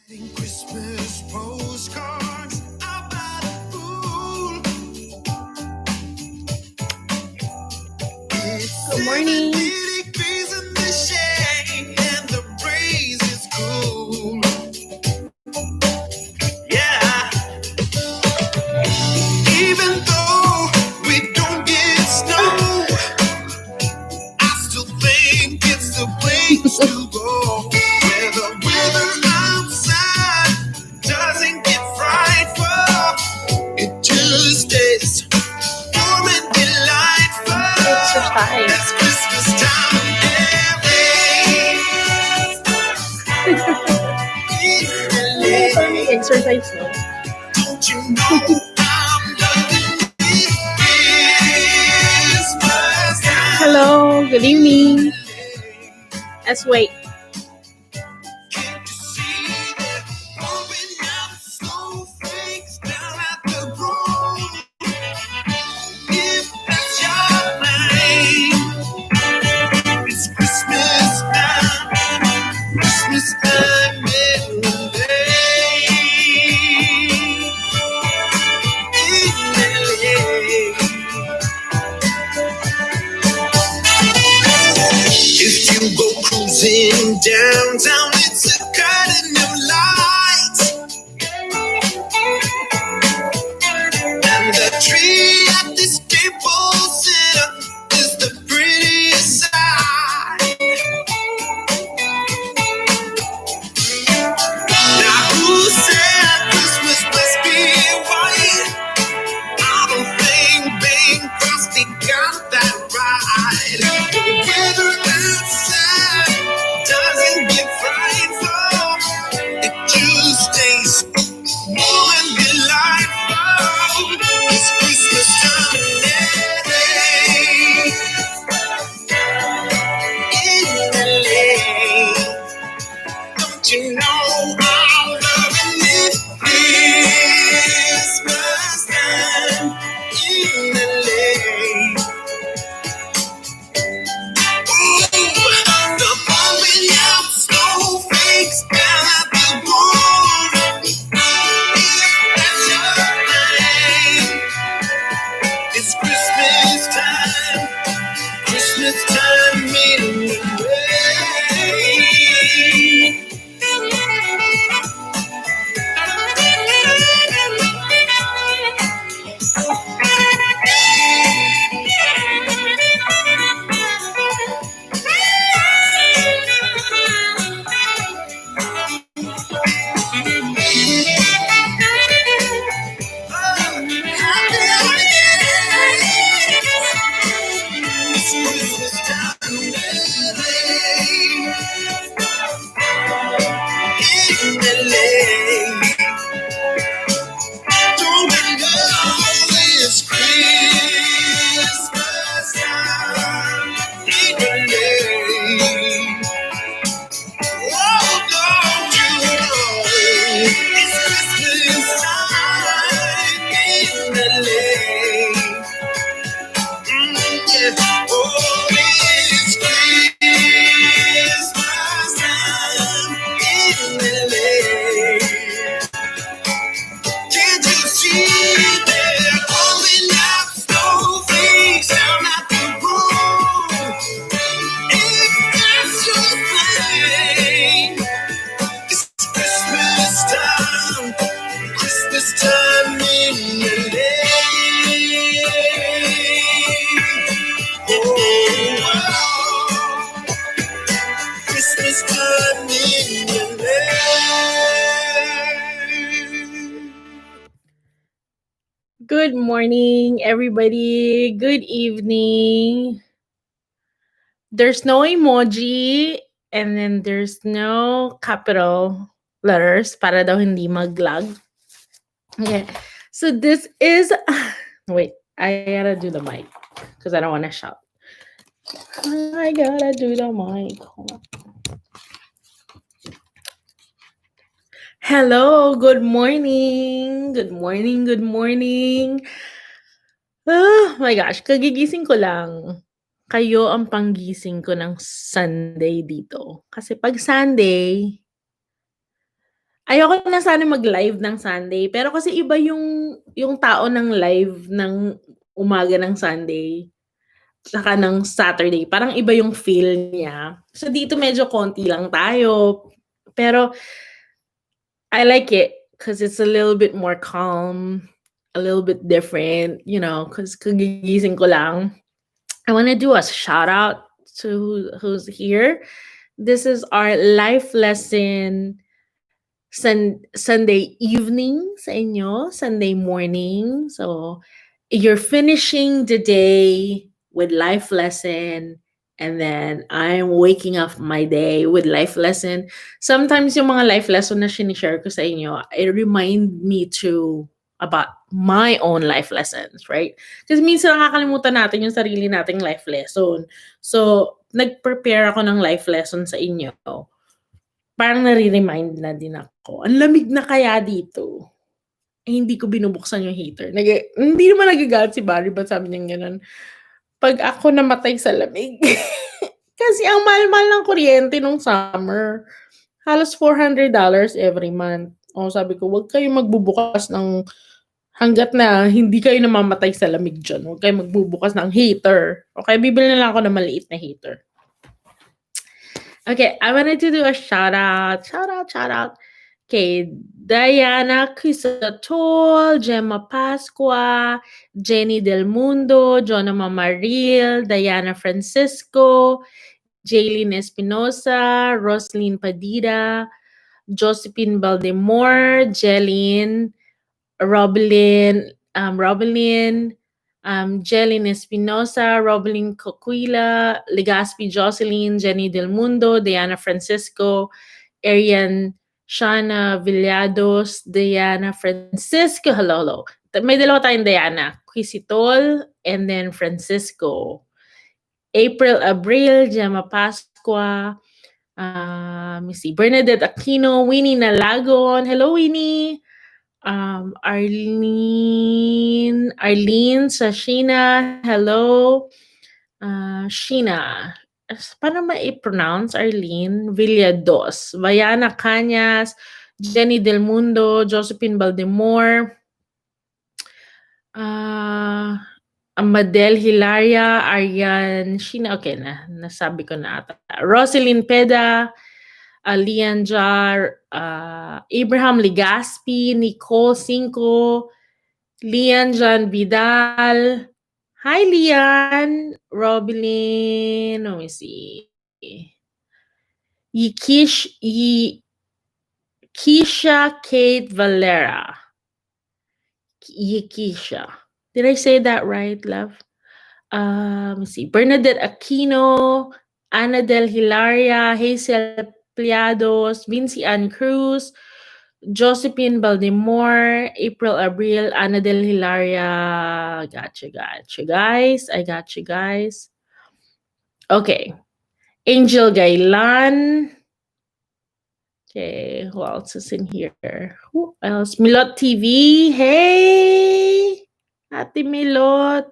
Christmas postcards about a fool. Good morning. Degrees in the shade and the breeze is cool. Yeah. Even though we don't get snow, I still think it's the place to go. Where the weather outside doesn't get frightful, it just stays warm and delightful. Exercise. It's Christmas time Parang exercise, no? Don't you know I'm loving it? Christmas time. Hello, good evening. Let's wait. Can't you see that blowing out snowflakes down at the road? If that's your name, it's Christmas time. Christmas time in LA. If you go cruising downtown, it's a curtain of lights, and the tree at the Staples Center is the prettiest sight. Now who said Christmas must be white? I don't think Bing Crosby got that right. The weather outside doesn't get frightful, it just stays warm and delightful. It's Christmas time in LA. Don't you know I'm loving it? Christmas time in LA. Ooh, the blowing out snowflakes down at the road. That's your name. It's Christmas time. Christmas time in LA. Good morning, everybody. Good evening. There's no emoji and then there's no capital letters para daw hindi mag-lag. Okay. So this is wait, I gotta do the mic because I don't want to shout. I gotta do the mic. Hold on. Hello, good morning. Good morning, good morning. Oh my gosh, kagigising ko lang. Kayo ang panggising ko ng Sunday dito. Kasi pag Sunday, Ayoko na sana mag-live ng Sunday, pero kasi iba yung tao ng live ng umaga ng Sunday, saka ng Saturday, parang iba yung feel niya. So dito medyo konti lang tayo, pero I like it because it's a little bit more calm, a little bit different, because kagigising ko lang. I want to do a shout out to who's here. This is our life lesson Sunday evening sa inyo, Sunday morning. So, you're finishing the day with life lesson, and then I'm waking up my day with life lesson. Sometimes yung mga life lesson na sinishare ko sa inyo, it remind me to about my own life lessons, right? Kasi minsan nakakalimutan natin yung sarili nating life lesson. So, nag-prepare ako ng life lesson sa inyo. Parang nare-remind na din ako. Ang lamig na kaya dito. Eh, hindi ko binubuksan yung heater. Hindi naman nagagalit si Barry, ba't sabi niya gano'n? Pag ako namatay sa lamig. Kasi ang mahal-mahal ng kuryente nung summer. Halos $400 every month. O sabi ko, wag kayong magbubukas ng hanggat na hindi kayo namamatay sa lamig dyan. Huwag kayong magbubukas ng heater. Okay, bibili na lang ako ng maliit na heater. Okay, I wanted to do a shout out. Okay, Diana Crisatol, Gemma Pasqua, Jenny Del Mundo, Jonah Mamaril, Diana Francisco, Jaylene Espinosa, Roslyn Padida, Josephine Baldemore, Jeline, Robelyn, Jeline Espinosa, Robelyn Coquila, Legaspi Jocelyn, Jenny Del Mundo, Diana Francisco, Arian Shana Villados, Diana Francisco, hello. May dalawa tayong Diana, Quisitol, and then Francisco. April Abril, Gemma Pasqua, let me see, Bernadette Aquino, Winnie Nalagon, hello Winnie, Arlene Sashina, hello, Sheena, paano ma-pronounce Arlene? Villados, Vayana Cañas, Jenny Del Mundo, Josephine Baldemore, Amadel Hilaria, Arian Sheena, okay nasabi ko na ata. Roselyn Peda, Lian Jar, Abraham Legaspi, Nicole Cinco, Lian Jan Vidal. Hi, Lian. Robilyn. Let me see. Keisha Kate Valera. Yikisha. Did I say that right, love? Let me see. Bernadette Aquino, Ana Del Hilaria, Hazel Pliados, Vinci Ann Cruz, Josephine Baldemore, April Abril, Ana Del Hilaria. Gotcha, guys. I got you guys. Okay. Angel Gailan. Okay, who else is in here? Who else? Milot TV. Hey! Ate Milot.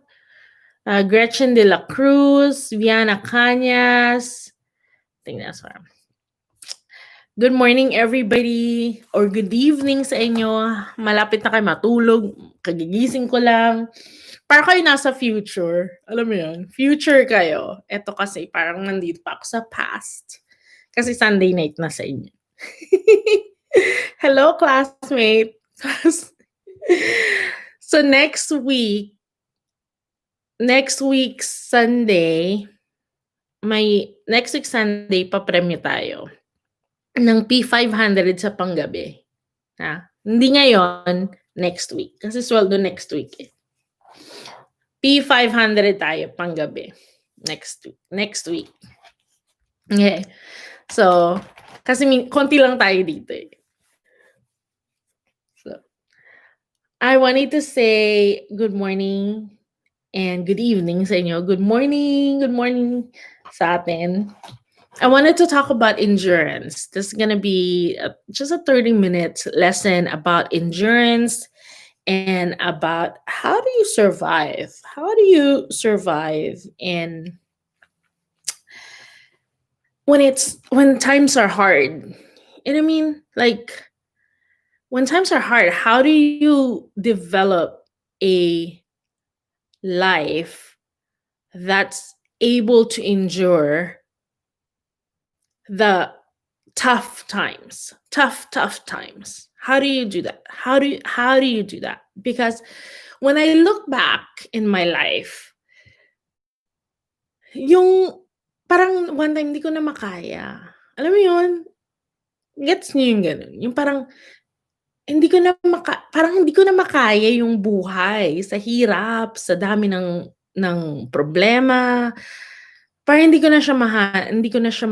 Gretchen de la Cruz, Viana Cañas. I think that's her. Good morning, everybody. Or good evening sa inyo. Malapit na kayo matulog. Kagigising ko lang. Para kayo nasa future. Alam mo yun? Future kayo. Ito kasi parang nandito pa ako sa past. Kasi Sunday night na sa inyo. Hello, classmate. So next week Sunday, next week Sunday, papremyo tayo ng P500 sa panggabi. Ha? Hindi ngayon, next week. Kasi sweldo next week eh. P500 tayo panggabi. Next week. Okay. So, kasi konti lang tayo dito eh. So, I wanted to say good morning and good evening sa inyo. Good morning sa atin. I wanted to talk about endurance. This is going to be just a 30-minute lesson about endurance and about how do you survive? How do you survive in when times are hard? You know what I mean? Like when times are hard, how do you develop a life that's able to endure the tough times? How do you do that? How do you do that? Because when I look back in my life, yung parang one time hindi ko na makaya. Alam mo yun? Gets niyo yung gano'n? Yung parang parang hindi ko na makaya yung buhay sa hirap, sa dami ng problema. Parang hindi ko na siya hindi ko na siya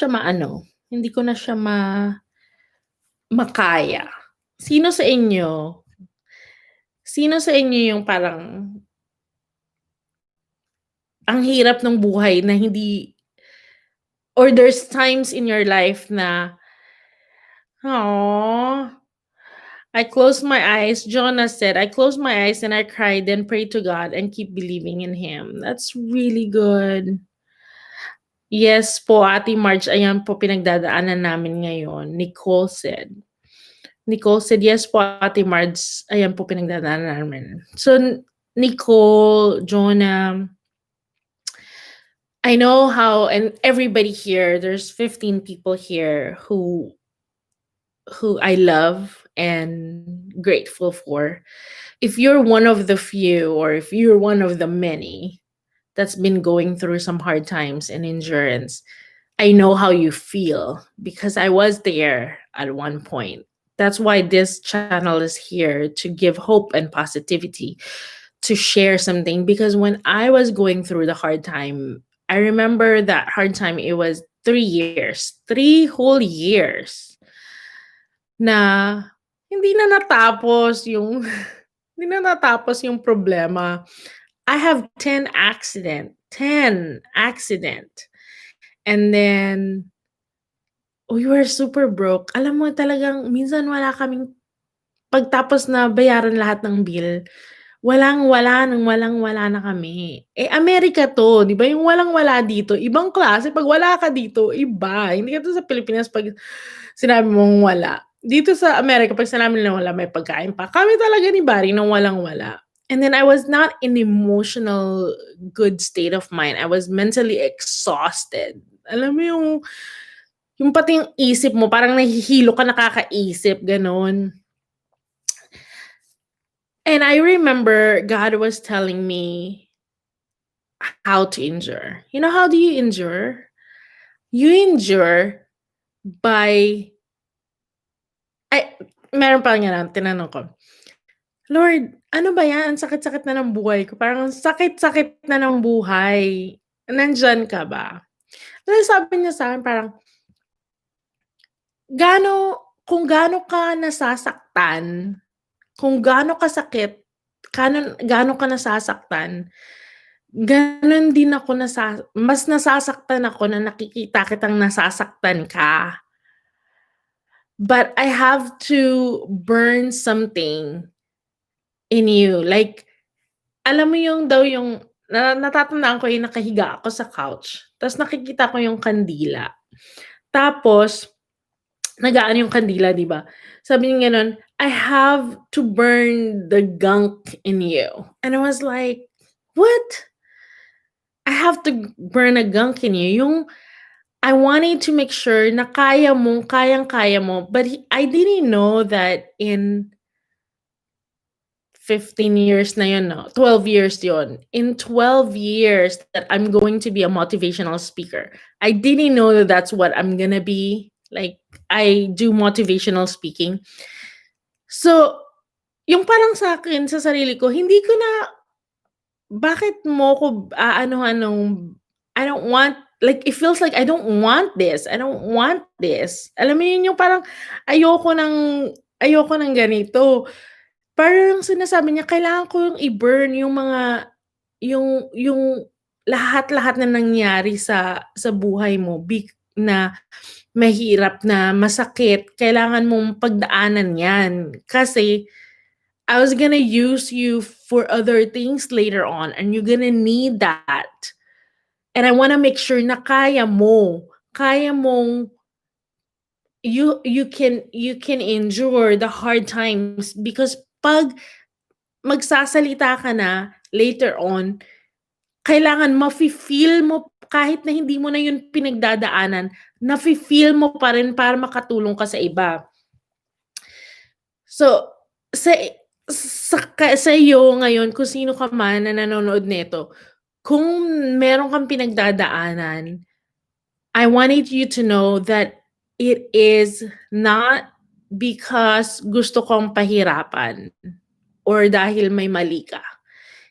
maano, hindi ko na siya makaya. Sino sa inyo sino sa inyo yung parang ang hirap ng buhay na hindi or there's times in your life na, "Aw, I closed my eyes," Jonah said, "I closed my eyes and I cried, then prayed to God and keep believing in Him." That's really good. Yes po, Ate Marge, ayan po pinagdadaanan namin ngayon, Nicole said. Nicole said, "Yes po, Ate Marge, ayan po pinagdadaanan namin." So, Nicole, Jonah, I know how, and everybody here, there's 15 people here who I love and grateful for. If you're one of the few or if you're one of the many that's been going through some hard times and endurance, I know how you feel because I was there at one point. That's why this channel is here to give hope and positivity, to share something. Because when I was going through the hard time, I remember that hard time, it was 3 years, 3 whole years na hindi na natapos yung hindi na natapos yung problema. I have 10 accident. And then we were super broke. Alam mo talagang minsan wala kaming pagtapos na bayaran lahat ng bill, walang-wala ng walang-wala na kami. Eh, Amerika 'to, 'di ba yung walang-wala dito, ibang klase 'pag wala ka dito, iba. Hindi katulad sa Pilipinas 'pag sinabi mong wala. Dito sa Amerika 'pag sinabi nilang wala, may pagkain pa. Kami talaga ni Bari ng walang-wala. And then I was not in emotional good state of mind. I was mentally exhausted. Alam mo yung pati yung isip mo parang nahihilo ka nakakaisip, gano'n. And I remember God was telling me how to endure. You know, how do you endure? You endure by ay, meron pa nga tinanong ko, "Lord, ano ba 'yan? Ang sakit-sakit na ng buhay ko. Parang ang sakit-sakit na ng buhay. Nandiyan ka ba?" Tapos sabi niya sa'kin parang, Kung gaano ka nasasaktan, kung gaano kasakit, gaano ka nasasaktan, gano'n din ako mas nasasaktan ako na nakikita kitang nasasaktan ka. But I have to burn something in you, like, alam mo yung daw yung natatandaan ko yung nakahiga ako sa couch, ta's nakikita ko yung kandila. Tapos nag-aano yung kandila, 'di ba? Sabi niya gano'n, "I have to burn the gunk in you." And I was like, "What? I have to burn a gunk in you?" Yung I wanted to make sure na kayang-kaya mo, but I didn't know that in 15 years na yun 'no, 12 years yun. In 12 years that I'm going to be a motivational speaker, I didn't know that that's what I'm gonna be, like, I do motivational speaking. So, yung parang sa'kin, sa sarili ko, hindi ko na bakit mo ko aanuhan I don't want, like, it feels like I don't want this, I don't want this. Alam mo yun yung parang ayoko ng ayoko ng ganito. Parang sinasabi niya kailangan ko yung i-burn yung mga yung lahat-lahat na nangyari sa buhay mo na mahirap, na masakit, kailangan mong pagdaanan 'yan. Kasi I was gonna use you for other things later on and you're gonna need that. And I wanna make sure na kaya mong you can endure the hard times because pag magsasalita ka na later on, kailangan mafi-feel mo kahit na hindi mo na yun pinagdadaanan, nafi-feel mo pa rin para makatulong ka sa iba. So, sa sa iyo ngayon, kung sino ka man na nanonood nito, kung meron kang pinagdadaanan, I wanted you to know that it is not because gusto kong pahirapan or dahil may mali ka.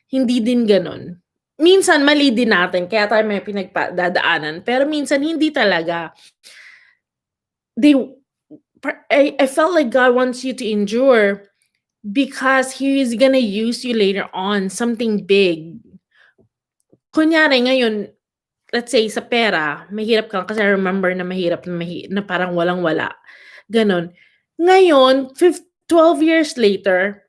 Hindi din gano'n. Minsan mali din natin kaya tayo may pinagdadaanan, pero minsan hindi talaga. They I felt like God wants you to endure because He is gonna use you later on, something big. Kunyari ngayon, let's say sa pera, mahirap ka kasi I remember na mahirap na parang walang-wala, gano'n. Ngayon, 12 years later,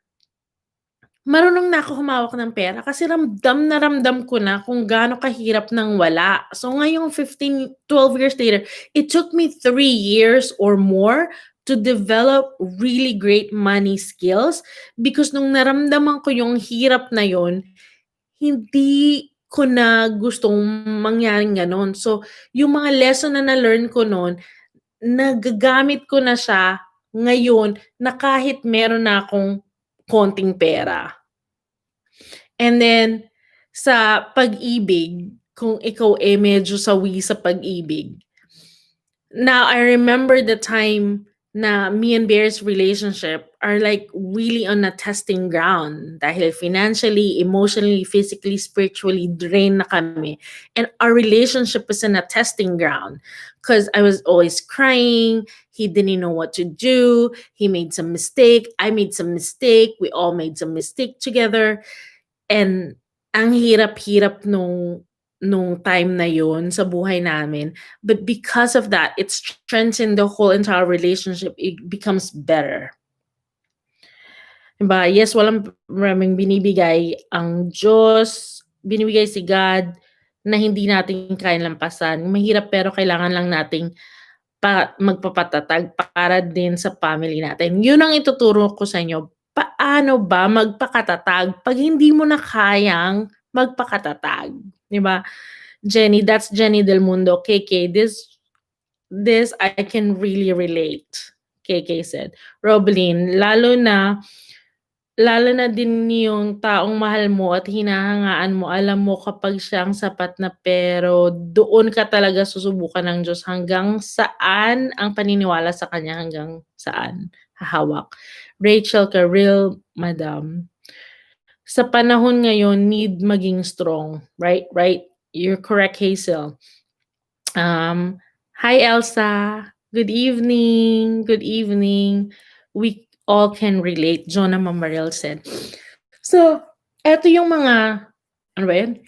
marunong na ako humawak ng pera kasi ramdam na ramdam ko na kung gaano kahirap ng wala. So ngayong 12 years later, it took me 3 years or more to develop really great money skills because nung naramdaman ko yung hirap na yon, hindi ko na gustong mangyaring gano'n. So yung mga lesson na na-learn ko no'n, nagagamit ko na siya ngayon na kahit meron na akong konting pera. And then, sa pag-ibig, kung ikaw medyo sawi sa pag-ibig. Now, I remember the time na me and Bear's relationship are like really on a testing ground dahil financially, emotionally, physically, spiritually drained na kami. And our relationship was in a testing ground because I was always crying. He didn't know what to do. He made some mistake. I made some mistake. We all made some mistake together. And ang hirap-hirap nung time na yun sa buhay namin. But because of that, it strengthened the whole entire relationship. It becomes better. Diba? Yes, walang maraming binibigay ang Diyos, binibigay si God na hindi natin kayang lampasan. Mahirap pero kailangan lang nating magpapatatag para din sa family natin. Yun ang ituturo ko sa inyo. Paano ba magpakatatag pag hindi mo na kayang magpakatatag? Diba? Jenny, that's Jenny Del Mundo. KK, this I can really relate. KK said. Roblin, lalo na din yung taong mahal mo at hinahangaan mo, alam mo kapag siyang sapat na pero doon ka talaga susubukan ng Diyos hanggang saan ang paniniwala sa Kanya, hanggang saan hahawak. Rachel Carril, Madam. Sa panahon ngayon, need maging strong. Right? You're correct, Hazel. Hi, Elsa. Good evening. We all can relate, Jonah Mamaril said. So, eto yung mga, ano ba yan?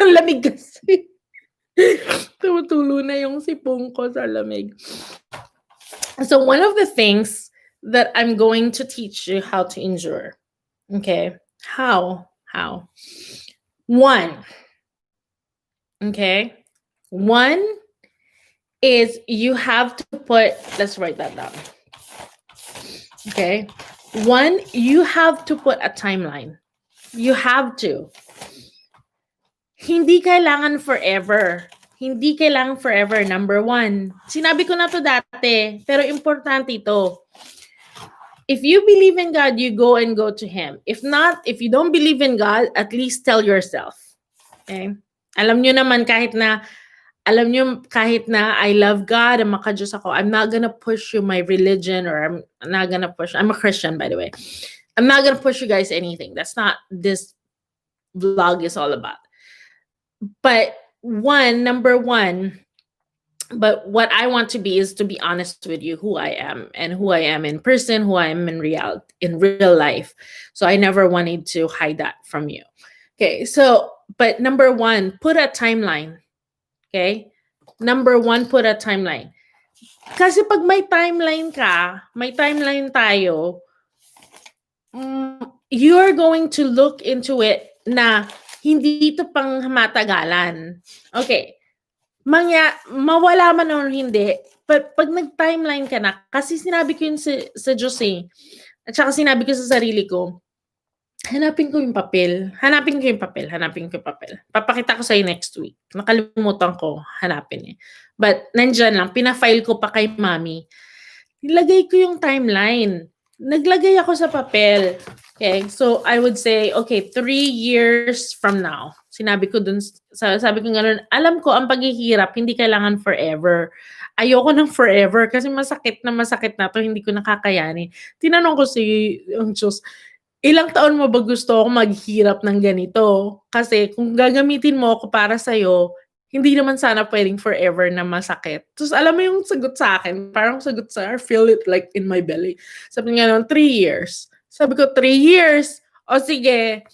Lamig kasi. Tumutulo na yung sipong ko sa lamig. So, one of the things that I'm going to teach you how to endure. Okay? How? One. Okay? One is you have to let's write that down. Okay. One, you have to put a timeline. You have to. Hindi kailangan forever. Number one. Sinabi ko na to dati, pero importante ito. If you believe in God, you go to Him. If not, if you don't believe in God, at least tell yourself. Okay? Alam nyo kahit na I love God and maka-Diyos ako, I'm not gonna push you my religion, or I'm not gonna push, I'm a Christian by the way. I'm not gonna push you guys anything. That's not this vlog is all about. But number one, but what I want to be is to be honest with you, who I am and who I am in person, who I am in real life. So I never wanted to hide that from you. Okay, so, but number one, put a timeline. Okay? Number one, put a timeline. Kasi pag may timeline tayo, you're going to look into it na hindi ito pang matagalan. Okay. mawala man o hindi, pag nag-timeline ka na, kasi sinabi ko yun sa Diyos eh. At saka sinabi ko sa sarili ko, hanapin ko yung papel. Hanapin ko yung papel. Papakita ko sa'yo next week. Nakalimutan ko hanapin eh. But nandyan lang, pina-file ko pa kay mami. Nilagay ko yung timeline. Naglagay ako sa papel. Okay, so I would say, okay, 3 years from now. Sinabi ko dun, sabi ko gano'n, alam ko ang paghihirap, hindi kailangan forever. Ayoko ng forever kasi masakit na to, hindi ko nakakayanin. Tinanong ko ang Diyos, ilang taon mo ba gusto ako maghirap ng ganito? Kasi kung gagamitin mo ako para sa'yo, hindi naman sana pwedeng forever na masakit. Tapos alam mo yung sagot sa akin, parang sagot sa, I feel it like in my belly. Sabi nga naman, 3 years. Sabi ko, 3 years? O sige.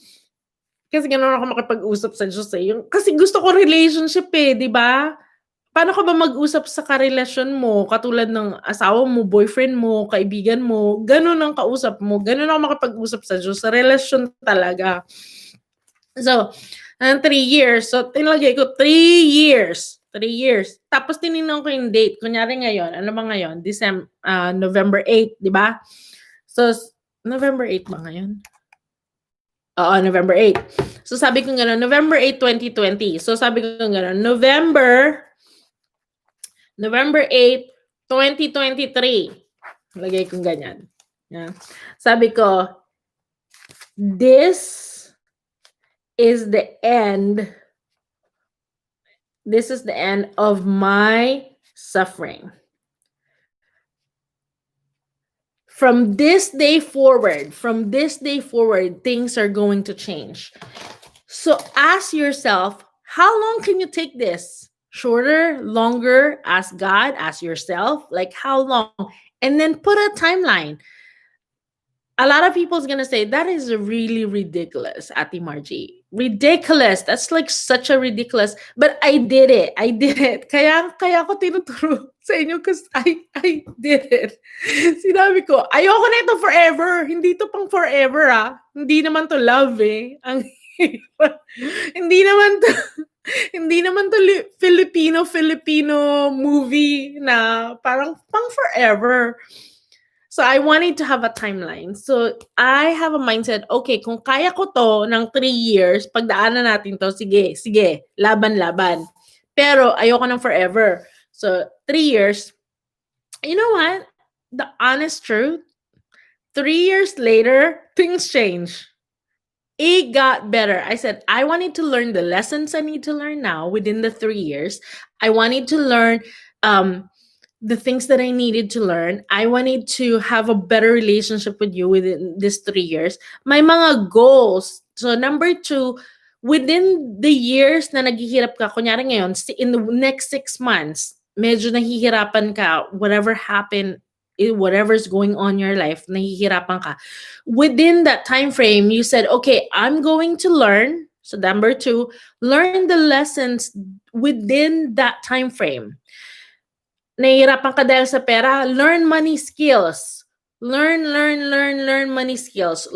Kasi gano'n ako makipag-usap sa Diyos eh. Kasi gusto ko relationship eh, di ba? Paano ka ba mag-usap sa karelasyon mo, katulad ng asawa mo, boyfriend mo, kaibigan mo, gano'n ang kausap mo, gano'n ako makapag-usap sa Diyos, sa relasyon talaga. So, 3 years. So, tinalagay ko 3 years. 3 years. Tapos tinignan ko yung date. Kunyari ngayon, ano ba ngayon? November 8, di ba? So, November 8 ba ngayon? Oo, November 8. So, sabi ko gano'n, November 8, 2020. So, sabi ko gano'n, November 8, 2023. Lagay kong ganyan. Yeah. Sabi ko, this is the end of my suffering. From this day forward, things are going to change. So ask yourself, how long can you take this? Shorter, longer? Ask God, ask yourself, like how long? And then put a timeline. A lot of people's gonna say, that is really ridiculous, Ate Margie. Ridiculous. That's like such a ridiculous. But I did it. Kaya ko tinuturo sa inyo because I did it. Sinabi ko, ayoko na ito forever. Hindi to pang forever Hindi naman to love eh. Hindi naman to Filipino movie na parang pang forever. So, I wanted to have a timeline. So, I have a mindset, okay, kung kaya ko to ng 3 years, pagdaanan natin to, sige, laban. Pero, ayoko ng forever. So, 3 years, you know what? The honest truth, 3 years later, things change. It got better. I said, I wanted to learn the lessons I need to learn now within the 3 years. I wanted to learn the things that I needed to learn. I wanted to have a better relationship with you within these 3 years. May mga goals. So, number 2, within the years na naghihirap ka, kunyari ngayon, in the next 6 months, medyo nahihirapan ka, whatever happened, whatever's going on in your life, nahihirapan ka. Within that time frame, you said, okay, I'm going to learn. So, number 2, learn the lessons within that time frame. Nahihirapan ka dahil sa pera, learn money skills. Learn money skills.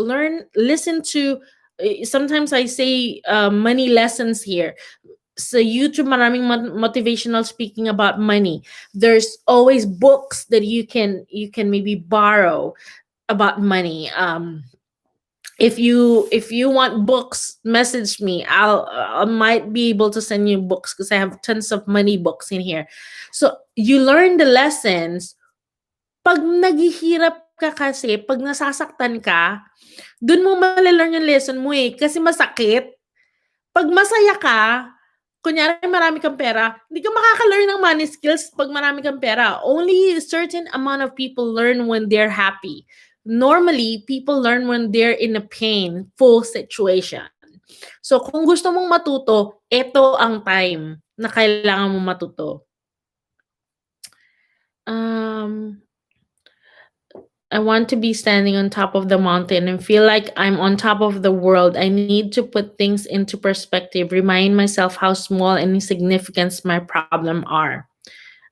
Listen to, sometimes I say money lessons here. Sa YouTube, maraming motivational speaking about money. There's always books that you can maybe borrow about money. If you want books, message me. I might be able to send you books because I have tons of money books in here. So you learn the lessons. Pag naghihirap ka kasi, pag nasasaktan ka, dun mo malalearn yung lesson mo eh. Kasi masakit. Pag masaya ka, kunyari marami kang pera, hindi ka makaka-learn ng money skills pag marami kang pera. Only a certain amount of people learn when they're happy. Normally, people learn when they're in a painful situation. So, kung gusto mong matuto, ito ang time na kailangan mong matuto. I want to be standing on top of the mountain and feel like I'm on top of the world. I need to put things into perspective, remind myself how small and insignificant my problems are.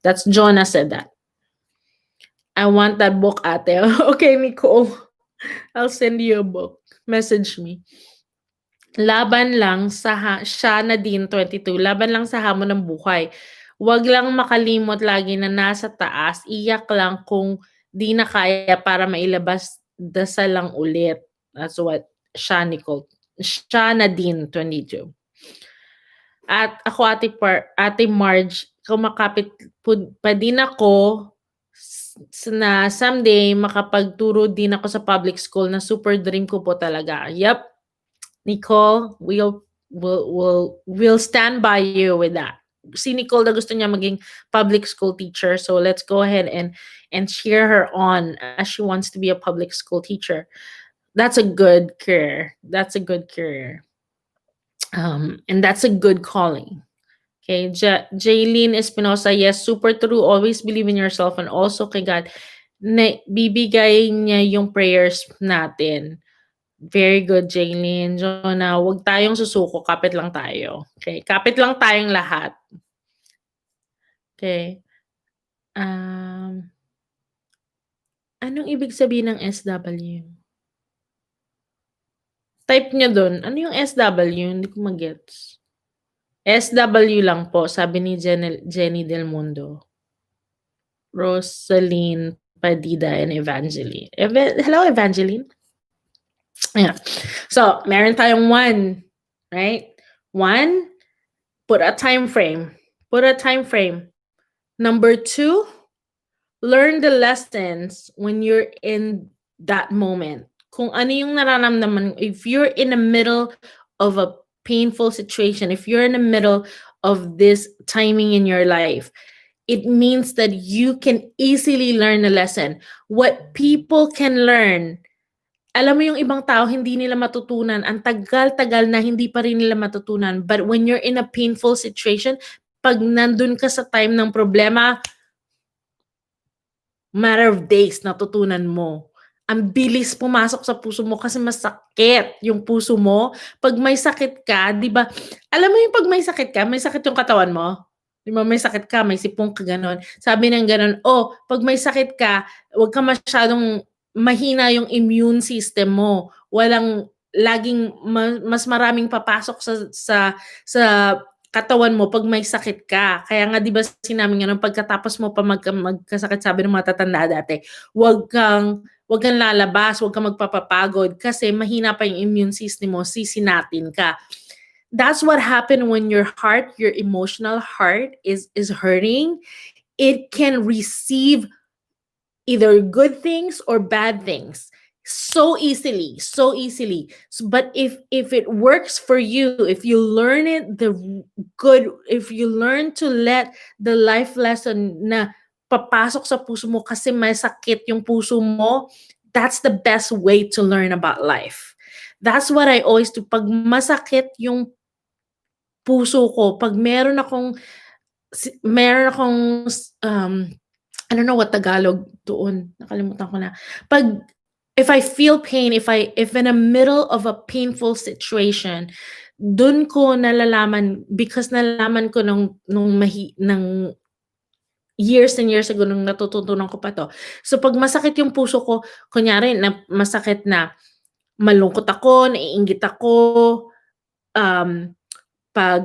That's Jonah said that. I want that book, ate. Okay, Nicole. I'll send you a book. Message me. Laban lang sa siya na din 22. Laban lang sa hamon ng buhay. Wag lang makalimot lagi na nasa taas, iyak lang kung di na kaya para mailabas, dasal lang ulit. That's what Siya Nadine 22. At ako Ate Marge, kumakapit pa din ako na someday makapagturo din ako sa public school na super dream ko po talaga. Yep, Nicole, we'll stand by you with that. Si Nicole na gusto niya maging public school teacher, so let's go ahead and cheer her on as she wants to be a public school teacher. That's a good career. That's a good career. And that's a good calling. Okay, Jaylene Espinosa, yes, super true. Always believe in yourself and also kay God na bibigay niya yung prayers natin. Very good, Jaylene. Jonah, wag tayong susuko, kapit lang tayo. Okay, kapit lang tayong lahat. Okay. Anong ibig sabihin ng SW? Type nyo dun. Ano yung SW? Hindi ko magets. SW lang po, sabi ni Jenny Del Mundo. Rosaline Padida and Evangeline. Hello, Evangeline. Yeah. So, meron tayong 1, right? 1, put a time frame. Put a time frame. Number 2, learn the lessons when you're in that moment. Kung ano yung nararamdaman, if you're in the middle of a painful situation, if you're in the middle of this timing in your life, it means that you can easily learn a lesson. What people can learn, alam mo yung ibang tao, hindi nila matutunan. Ang tagal-tagal na hindi pa rin nila matutunan. But when you're in a painful situation, pag nandun ka sa time ng problema, matter of days, natutunan mo. Ang bilis pumasok sa puso mo kasi masakit yung puso mo. Pag may sakit ka, di ba? Alam mo yung pag may sakit ka, may sakit yung katawan mo. Di ba, may sakit ka, may sipong ka, ganon. Sabi ng ganon, pag may sakit ka, huwag ka masyadong mahina yung immune system mo. Walang laging mas maraming papasok sa katawan mo pag may sakit ka. Kaya nga 'di ba sinabi nga nung pagkatapos mo pa magkasakit, sabi ng mga matatanda dati, wag kang lalabas, wag kang magpapapagod kasi mahina pa yung immune system mo, sisinatin ka. That's what happened when your heart, your emotional heart is hurting. It can receive either good things or bad things so easily. But if it works for you, if you learn it if you learn to let the life lesson na papasok sa puso mo kasi may sakit yung puso mo, that's the best way to learn about life. That's what I always do. Pag masakit yung puso ko, pag meron akong I don't know what Tagalog doon. Nakalimutan ko na. If I feel pain, if in the middle of a painful situation, dun ko nalalaman, because nalalaman ko nung years and years ago nung natututunan ko pa to. So pag masakit yung puso ko, kunyari na masakit na malungkot ako, naiinggit ako, pag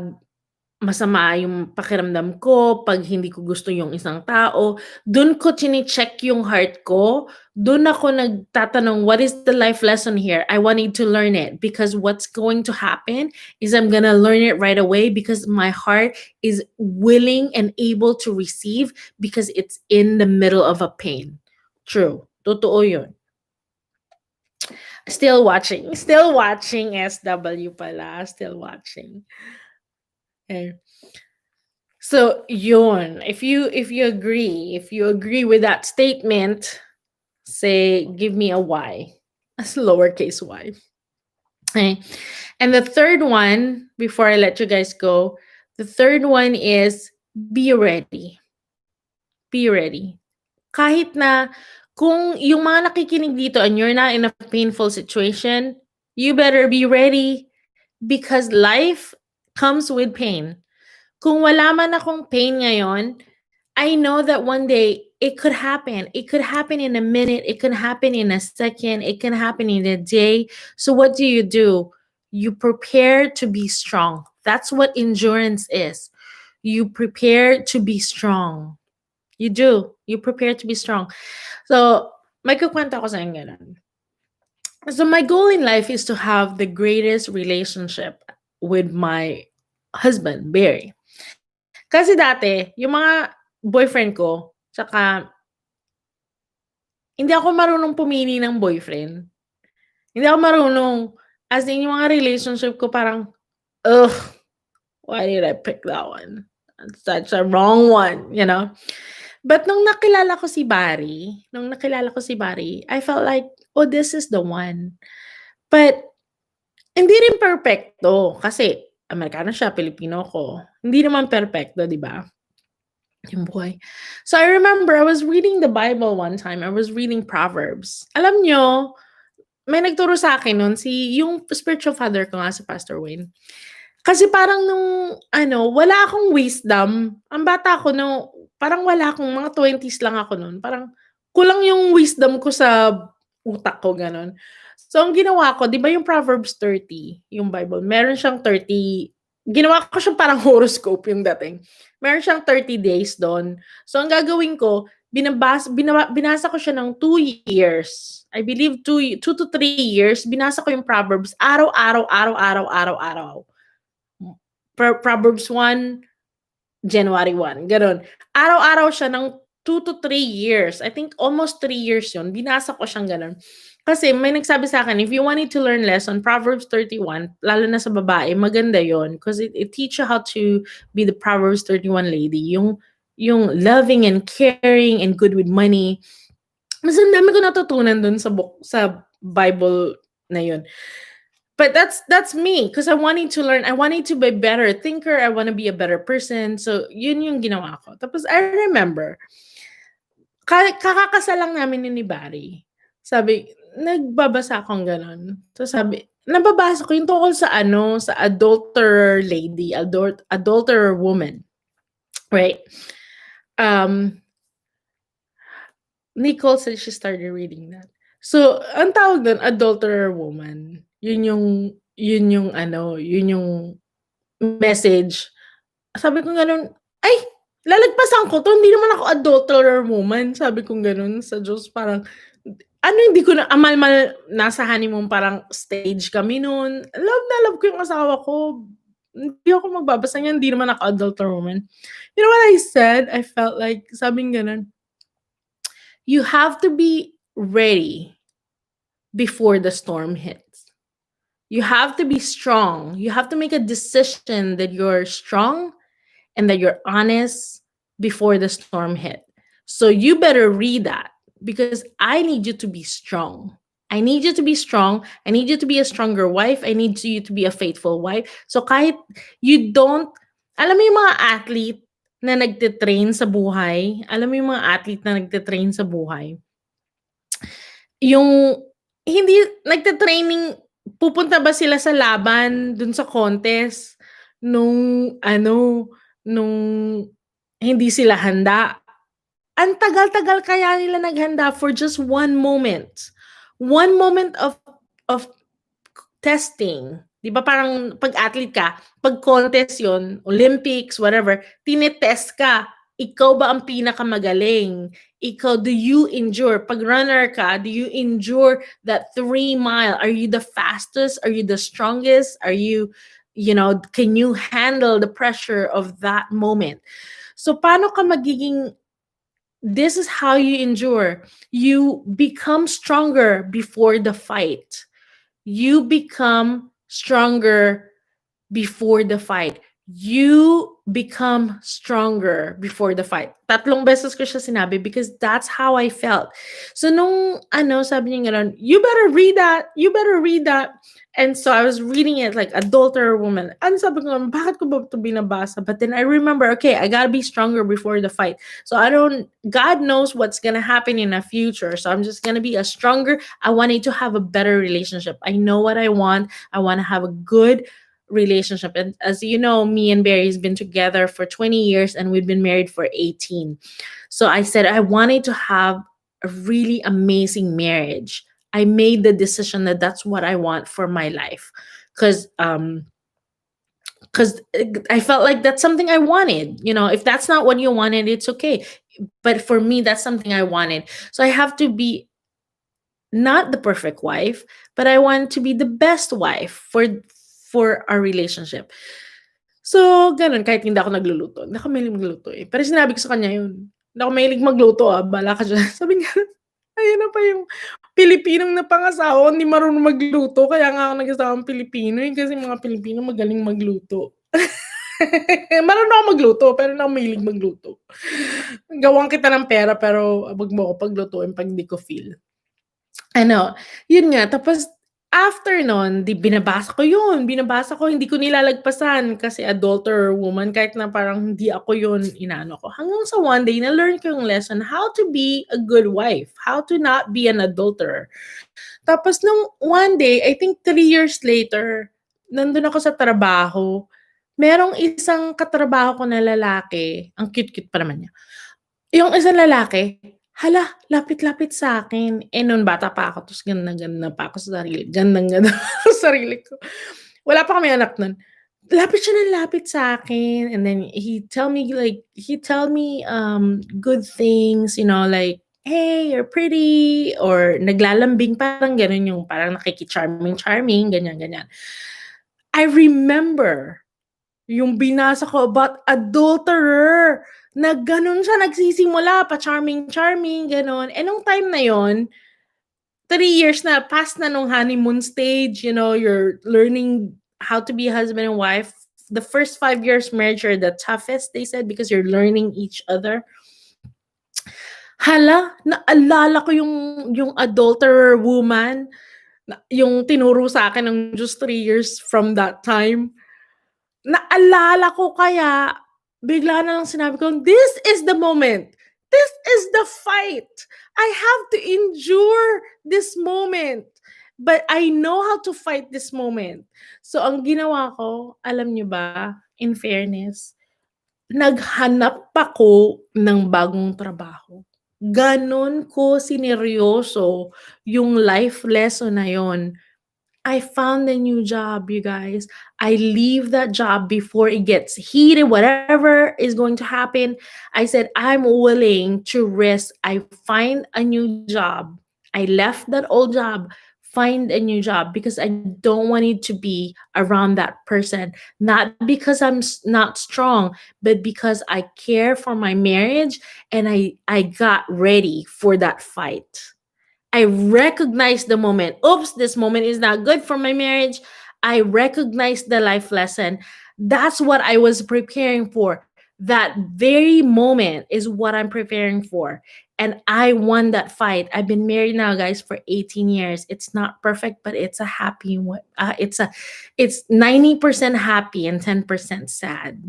masama yung pakiramdam ko, pag hindi ko gusto yung isang tao, dun ko chine-check yung heart ko, dun ako nagtatanong, what is the life lesson here? I wanted to learn it because what's going to happen is I'm gonna learn it right away because my heart is willing and able to receive because it's in the middle of a pain. True. Totoo yun. Still watching SW pala. Still watching. Okay. So yun, if you agree with that statement, say give me a Y, as lowercase y. Okay. And the third one, before I let you guys go, the third one is be ready. Be ready. Kahit na kung yung mga nakikinig dito and you're not in a painful situation, you better be ready because life comes with pain. Kung wala man akong pain ngayon, I know that one day it could happen. It could happen in a minute. It could happen in a second. It can happen in a day. So what do? You prepare to be strong. That's what endurance is. you prepare to be strong. You do. You prepare to be strong. So, may kukwento ko sa inyo ganun. So, my goal in life is to have the greatest relationship with my husband, Barry. Kasi dati, yung mga boyfriend ko, tsaka hindi ako marunong pumili ng boyfriend. Hindi ako marunong. As in, yung mga relationship ko parang, ugh, why did I pick that one? That's such a wrong one, you know? But nung nakilala ko si Barry, I felt like, oh, this is the one. But, hindi rin perfecto. Kasi, Amerikano siya, Pilipino ko. Hindi naman perfecto, di ba? Yung buhay. So, I remember I was reading the Bible one time. I was reading Proverbs. Alam nyo, may nagturo sa akin nun, yung spiritual father ko nga, si Pastor Wayne. Kasi parang wala akong wisdom. Ang bata ko, parang wala akong, mga 20s lang ako nun. Parang, kulang yung wisdom ko sa utak ko, ganon. So, ang ginawa ko, di ba yung Proverbs 30, yung Bible, meron siyang 30, ginawa ko siyang parang horoscope yung dating. Meron siyang 30 days doon. So, ang gagawin ko, binasa ko siya ng 2 years. I believe 2 to 3 years, binasa ko yung Proverbs, araw-araw. Proverbs 1, January 1, gano'n. Araw-araw siya ng 2 to 3 years. I think almost 3 years yun. Binasa ko siyang gano'n. Kasi may nagsabi sa akin, if you wanted to learn lesson, Proverbs 31, lalo na sa babae, maganda yon because it teach you how to be the Proverbs 31 lady. Yung loving and caring and good with money. Mas ang dami ko natutunan dun sa Bible na yun. But that's me because I wanted to learn. I wanted to be a better thinker. I want to be a better person. So, yun yung ginawa ko. Tapos, I remember, kakakasal lang namin ni Barry. Sabi, nagbabasa akong ganon. So, sabi, nababasa ko yung tungkol sa sa adulterer lady, adulterer woman. Right? Nicole said she started reading that. So, ang tawag doon, adulterer woman. Yun yung message. Sabi ko ganun, ay, lalagpasan ko to, hindi naman ako adulterer woman. Sabi ko ganun sa Diyos, parang, hindi ko na, amal-mal, nasa honeymoon, parang stage kami noon. Love na love ko yung asawa ko. Hindi ako magbabasa niyan, hindi naman ako adulterer woman. You know what I said? I felt like, sabing ganun, you have to be ready before the storm hits. You have to be strong. You have to make a decision that you're strong and that you're honest before the storm hit. So you better read that because I need you to be strong. I need you to be strong. I need you to be a stronger wife. I need you to be a faithful wife. So kahit you don't, alam mo yung mga athlete na nagtitrain sa buhay, yung hindi nagte-training, pupunta ba sila sa laban dun sa contest nung nung hindi sila handa? Ang tagal-tagal kaya nila naghanda for just one moment. One moment of testing. 'Di ba parang pag athlete ka, pag contest 'yon, Olympics, whatever, tinetest ka. Ikaw ba ang pinakamagaling? Ikaw, do you endure? Pag runner ka, do you endure that 3 mile? Are you the fastest? Are you the strongest? Are you, can you handle the pressure of that moment? So, paano ka magiging, this is how you endure. You become stronger before the fight. You become stronger before the fight. You become stronger before the fight. Tatlong beses ko siya sinabi because that's how I felt. So nung sabi niya gano'n, you better read that. And so I was reading it like adulterer woman. Ano sabi ko, bakit ko ba ito binabasa? But then I remember, okay, I gotta be stronger before the fight. So God knows what's gonna happen in the future. So I'm just gonna be a stronger. I wanted to have a better relationship. I know what I want. I want to have a good relationship. And as you know, me and Barry's been together for 20 years and we've been married for 18. So I said I wanted to have a really amazing marriage. I made the decision that that's what I want for my life. Because because I felt like that's something I wanted. If that's not what you wanted, it's okay. But for me, that's something I wanted. So I have to be not the perfect wife, but I want to be the best wife for our relationship. So, gano'n kahit hindi ako nagluluto. Hindi ako mahilig magluto, eh. Pero sinabi ko sa kanya yun, "Hindi ako mahilig magluto, bahala ka diyan." Sabi niya, ayan na pa yung Pilipinong napangasawa ko hindi marunong magluto kaya nga ako nag-asawang Pilipino, eh, kasi mga Pilipino magaling magluto. Marunong ako magluto pero hindi ako mahilig magluto. Gawan kita ng pera pero wag mo ako paglutuin 'pag hindi ko feel. Ano, yun nga tapos after nun 'di binabasa ko yun, binabasa ko hindi ko nilalagpasan kasi adulterer woman kahit na parang hindi ako yun inaano ko. Hanggang sa one day na-learn ko yung lesson how to be a good wife, how to not be an adulterer. Tapos nung one day, I think 3 years later, nandun ako sa trabaho, merong isang katrabaho ko na lalaki, ang cute-cute pa naman niya. Yung isang lalaki, hala, lapit-lapit sa'kin. Eh, no'n bata pa ako tapos gandang-ganda pa ako sa sarili, gandang-ganda sa sarili ko. Wala pa kaming anak no'n. Lapit siya ng lapit sa'kin and then he tell me good things, like, "Hey, you're pretty," or naglalambing, parang gano'n yung parang nakiki-charming-charming, ganyan-ganyan. I remember yung binasa ko about adulterer, na gano'n siya nagsisimula, pa-charming-charming, gano'n. Eh, nung time na yon 3 years na, past na nung honeymoon stage, you're learning how to be husband and wife. The first 5 years marriage are the toughest, they said, because you're learning each other. Hala, naalala ko yung adulterer woman, yung tinuro sa akin ng just 3 years from that time. Naalala ko kaya, bigla na lang sinabi ko, "This is the moment. This is the fight. I have to endure this moment. But I know how to fight this moment." So, ang ginawa ko, alam niyo ba, in fairness, naghanap ako ng bagong trabaho. Gano'n ko sineryoso yung life lesson na yon. I found a new job, you guys. I leave that job before it gets heated, whatever is going to happen. I said, I'm willing to risk. I find a new job. I left that old job, find a new job because I don't want it to be around that person. Not because I'm not strong, but because I care for my marriage and I got ready for that fight. I recognize the moment. Oops, this moment is not good for my marriage. I recognize the life lesson. That's what I was preparing for. That very moment is what I'm preparing for. And I won that fight. I've been married now, guys, for 18 years. It's not perfect, but it's a happy one. It's 90% happy and 10% sad.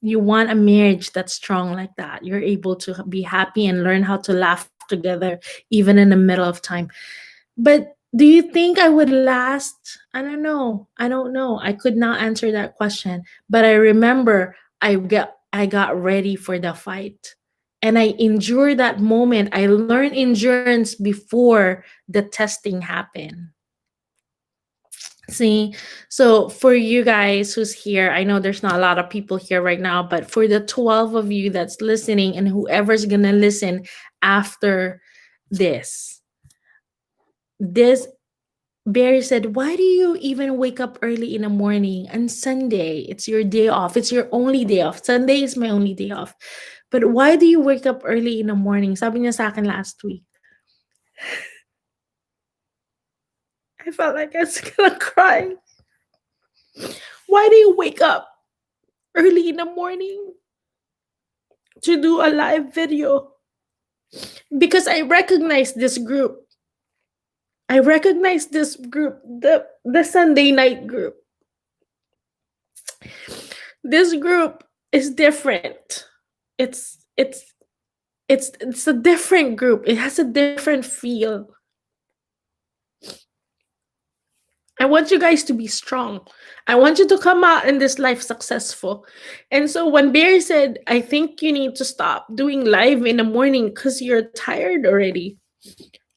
You want a marriage that's strong like that. You're able to be happy and learn how to laugh together even in the middle of time. But do you think I would last? I don't know. I don't know. I could not answer that question. But I remember I got ready for the fight. And I endured that moment. I learned endurance before the testing happened. See, so for you guys who's here, I know there's not a lot of people here right now, but for the 12 of you that's listening and whoever's gonna listen after this, this Barry said, "Why do you even wake up early in the morning on Sunday? It's your day off. It's your only day off. Sunday is my only day off. But why do you wake up early in the morning?" Sabi niya sa akin last week. I felt like I was gonna cry. Why do you wake up early in the morning to do a live video? Because I recognize this group. I recognize this group, the Sunday night group. This group is different. It's a different group. It has a different feel. I want you guys to be strong. I want you to come out in this life successful. And so when Barry said, "I think you need to stop doing live in the morning because you're tired already,"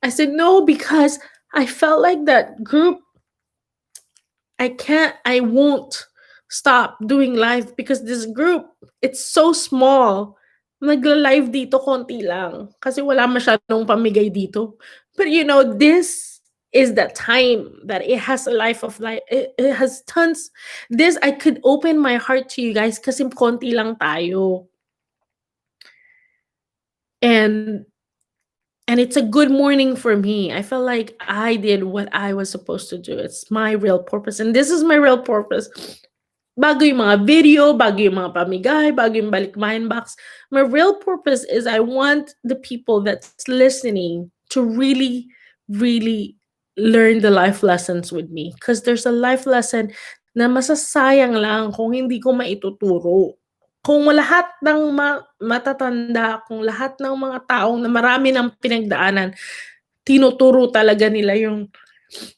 I said, "No, because I felt like that group, I won't stop doing live because this group, it's so small. Nagla-live dito konti lang kasi wala masyadong pamigay dito. But this is that time that it has a life of life. It has tons. This I could open my heart to you guys kasi konti lang tayo. And and it's a good morning for me. I felt like I did what I was supposed to do. It's my real purpose. And this is my real purpose. Bago yung mga video, bago yung mga pamigay, bago yung balik my inbox. My real purpose is I want the people that's listening to really, really learn the life lessons with me. Because there's a life lesson na masasayang lang kung hindi ko maituturo. Kung lahat ng matatanda, kung lahat ng mga taong na marami ng pinagdaanan, tinuturo talaga nila yung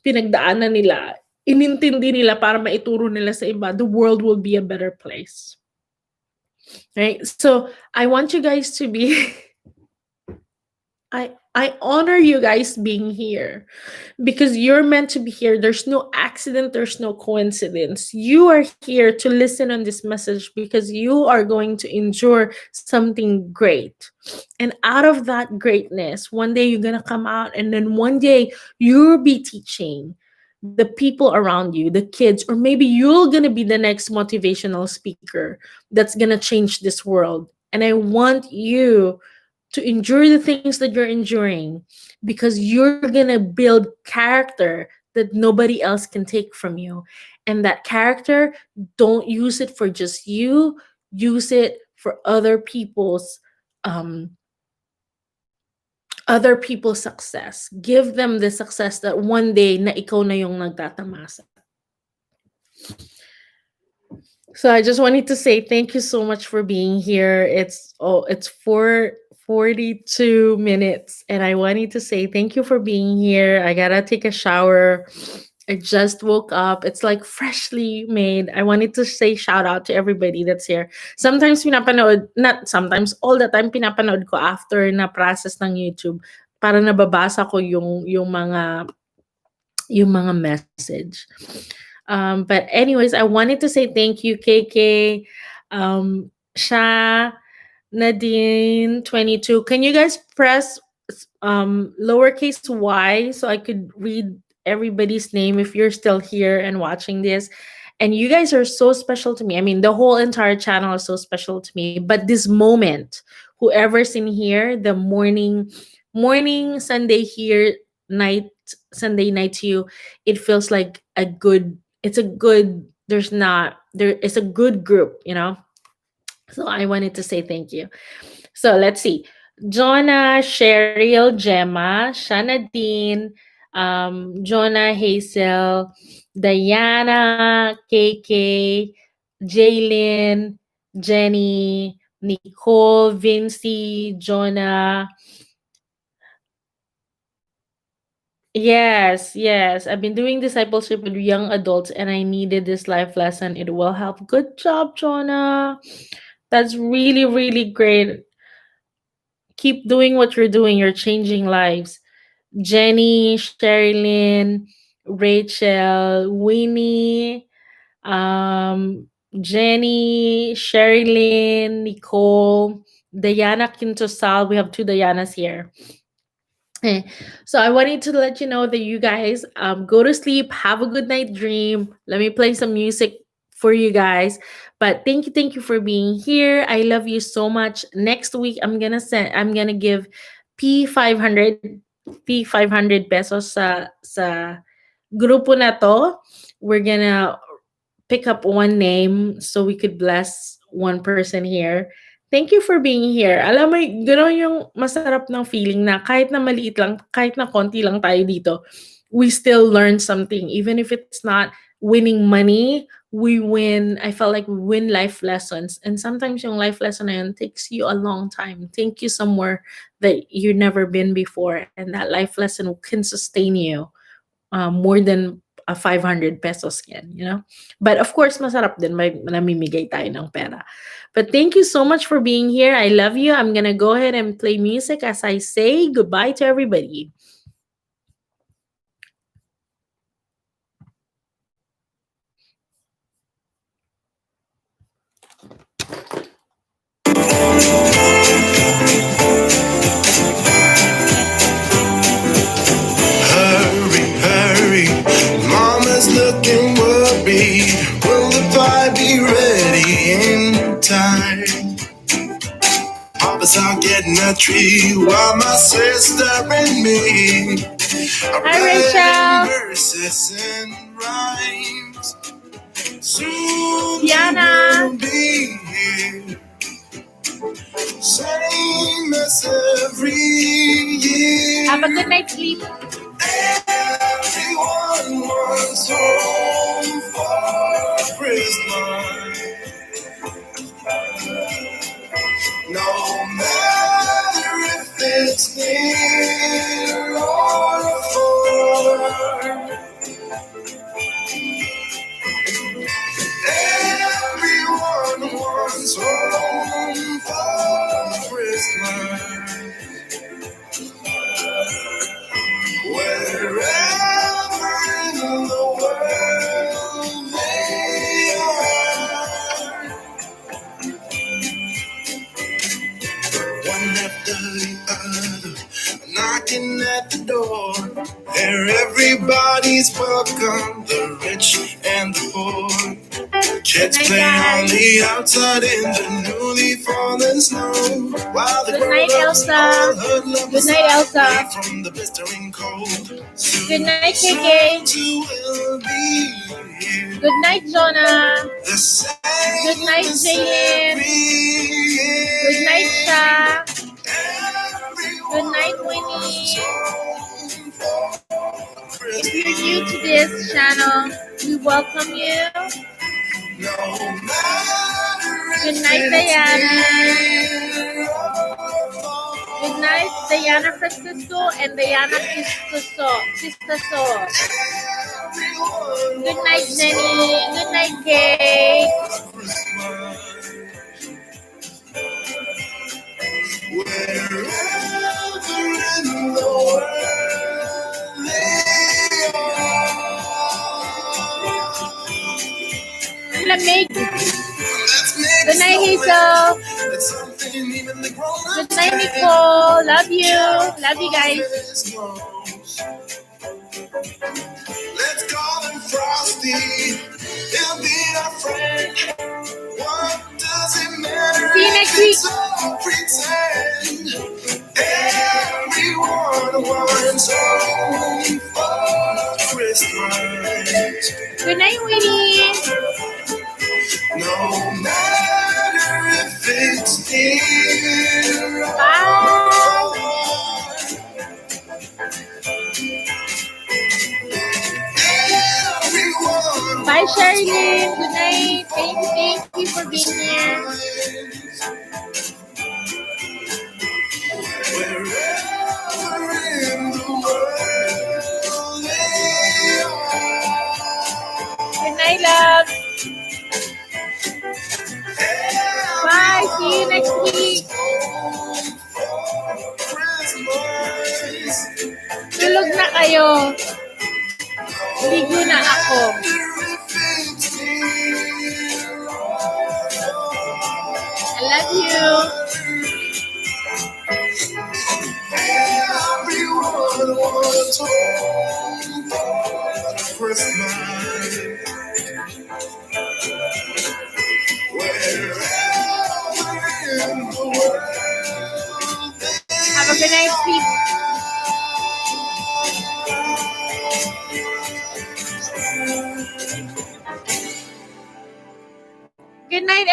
pinagdaanan nila, inintindi nila para maituro nila sa iba, the world will be a better place. Right? So, I want you guys to be I honor you guys being here because you're meant to be here. There's no accident, there's no coincidence. You are here to listen on this message because you are going to endure something great. And out of that greatness, one day you're going to come out, and then one day you'll be teaching the people around you, the kids, or maybe you're going to be the next motivational speaker that's going to change this world. And I want you to endure the things that you're enduring because you're going to build character that nobody else can take from you. And that character, don't use it for just you, use it for um other people's success. Give them the success that one day na ikaw na yung nagtatamasa. So I just wanted to say thank you so much for being here. It's 4:42 minutes, and I wanted to say thank you for being here. I gotta take a shower. I just woke up. It's like freshly made. I wanted to say shout out to everybody that's here. Sometimes pinapanood, not sometimes, all the time pinapanood ko after na process ng YouTube para nababasa ko yung mga message. But anyways, I wanted to say thank you, KK, Sha, Nadine, 22. Can you guys press lowercase y so I could read everybody's name if you're still here and watching this? And you guys are so special to me. I mean, the whole entire channel is so special to me. But this moment, whoever's in here, the morning Sunday here, night Sunday night to you, it feels like it's a good, there is a good group. So I wanted to say thank you. So let's see. Jonah, Cheryl, Gemma, Shanadine, Jonah, Hazel, Diana, KK, Jaylin, Jenny, Nicole, Vincy, Jonah. Yes, yes. I've been doing discipleship with young adults and I needed this life lesson. It will help. Good job, Jonah. That's really, really great. Keep doing what you're doing. You're changing lives. Jenny, Sherilyn, Rachel, Winnie, Jenny, Sherilyn, Nicole, Diana Quintosal. We have two Dianas here. So I wanted to let you know that you guys go to sleep, have a good night dream. Let me play some music for you guys. But thank you for being here. I love you so much. Next week I'm gonna give P500 P500 pesos sa grupo na to. We're gonna pick up one name so we could bless one person here. Thank you for being here. Alam mo, gano'n yung masarap ng feeling na kahit na maliit lang, kahit na konti lang tayo dito, we still learn something. Even if it's not winning money, I felt like we win life lessons. And sometimes yung life lesson na yun takes you a long time. Take you somewhere that you've never been before. And that life lesson can sustain you more than a 500 pesos can. But of course, masarap din may namimigay tayo ng pera. But thank you so much for being here. I love you. I'm gonna go ahead and play music as I say goodbye to everybody. Hurry, hurry, Mama's looking worried. Will the pie be ready in time? Papa's out getting a tree while my sister and me are Hi, writing Rachel. verses and rhymes. Soon Diana. we'll be here, same as every year. Have a good night's sleep. Everyone wants home for Christmas. No matter if it's near or far, everyone wants home for Christmas. Wherever in the world they are, one after the other, knocking at the door. There everybody's welcome, the rich and the poor. Kids Good play night, on guys. the outside in the newly fallen snow, while the Good night, grown-ups Elsa. all huddle up Good night, aside, Elsa. away from the blistering cold. Good night, Soon KK. too will be here, Good night, Jonah. the same Good night, as Jaylin. every year. Good night, Sha. Everyone Good night, wants Winnie. home for If you're Christmas. new to this channel, we welcome you. No matter Good if night, it's Diana. near or far, Good night, Diana Francisco and Diana Pistaso. everyone Good night, wants Jenny. Good night, home Kay. for Christmas. Wherever in the world they are, Lamig. let's make Good night, snow Hazel. it's something even the Good grown-ups night, can. Nicole. Love you. Love you guys. Let's call him Frosty. He'll be our friend. What does it matter See you if next week. it's all pretend? Everyone wants home for Christmas. Good night, Winnie. No matter if it's near or Bye. far, everyone Bye, wants Charlene. Good home night. Thank for you for being here. Christmas. Wherever in the world they are, Good night, love. Bye. See you next week. Tulog na kayo. Ligo na ako. I love you. Everyone wants home for Christmas. Wherever in the world they Have a good night's sleep.